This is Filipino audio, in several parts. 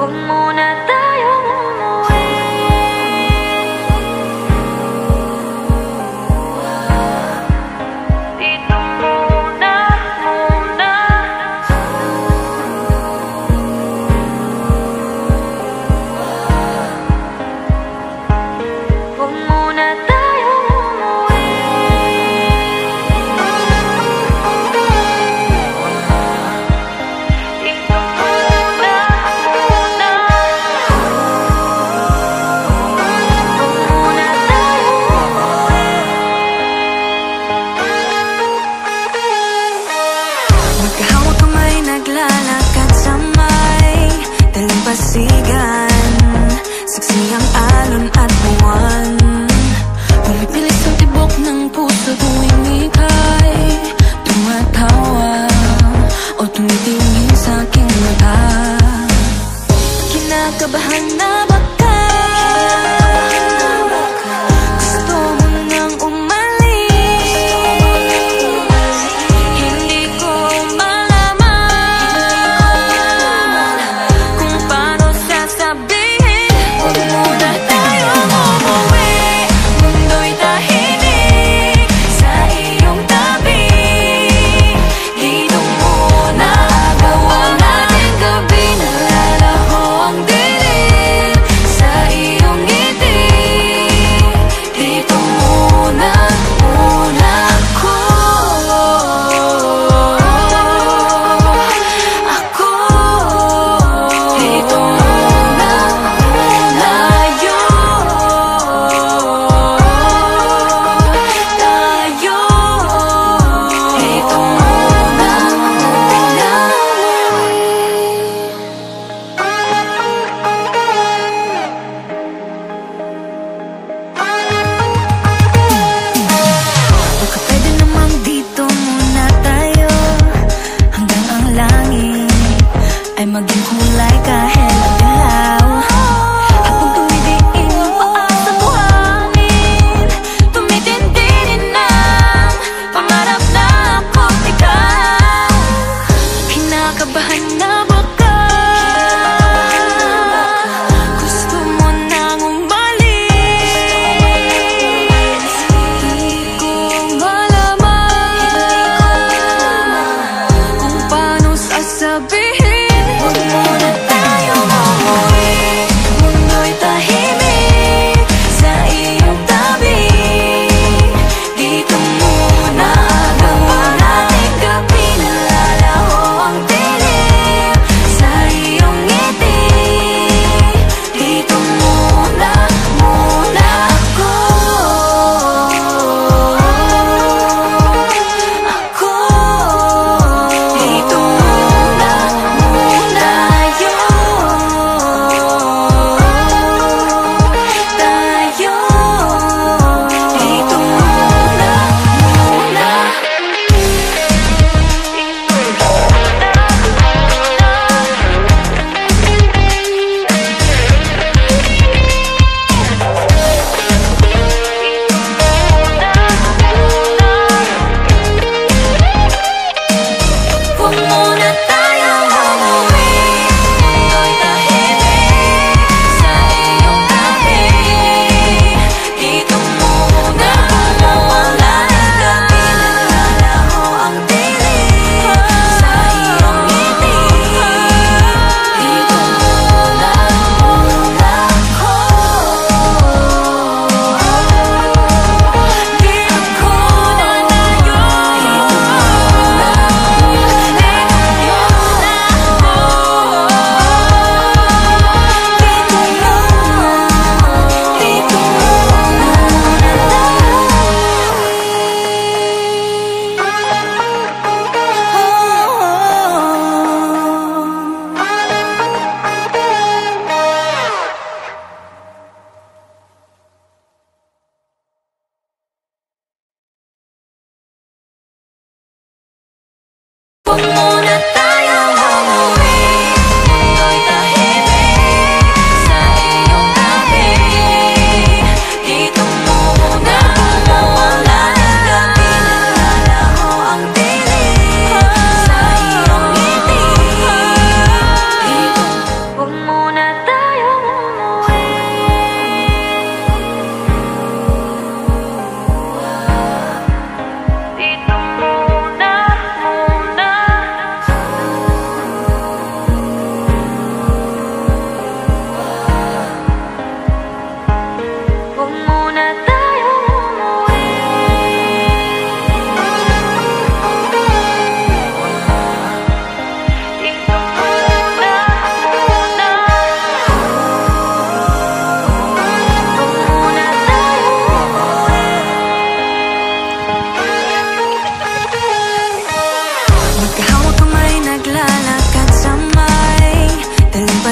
Huwag muna tayong umuwi. Dito muna, muna. Huwag muna tayong umuwi. Dito muna, muna. Huwag muna tayong umuwi. Magkahawak kamay, naglalakad sa may dalampasigan. Saksi ang alon at buwan. Pumipilis ang tibok ng puso tuwing ika'y tumatawa o tumitingin sa aking mata. Kinakabahan na ba ka? Gusto mo nang umalis? Hindi ko malaman kung paano sasabihin. Huwag muna tayong umuwi. Mundo'y tahimik sa iyong tabi. Dito muna gawa natin gabi. Nalalaho ang dilim sa iyong ngiti. Dito muna, muna ako. Dito muna, muna tayo. Dito muna, muna. Baka pwede namang dito muna tayo hanggang ang langit ay maging kulay kahit dilaw. Habang tumidiin ang paa sa buhangin, tumitindi din ang pangarap na ako't ikaw. Kinakabahan na ba ka? Gusto mo nang umalis? Hindi ko malaman kung paano sasabihin. Huwag muna tayong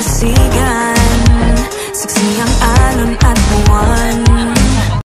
pasigaw.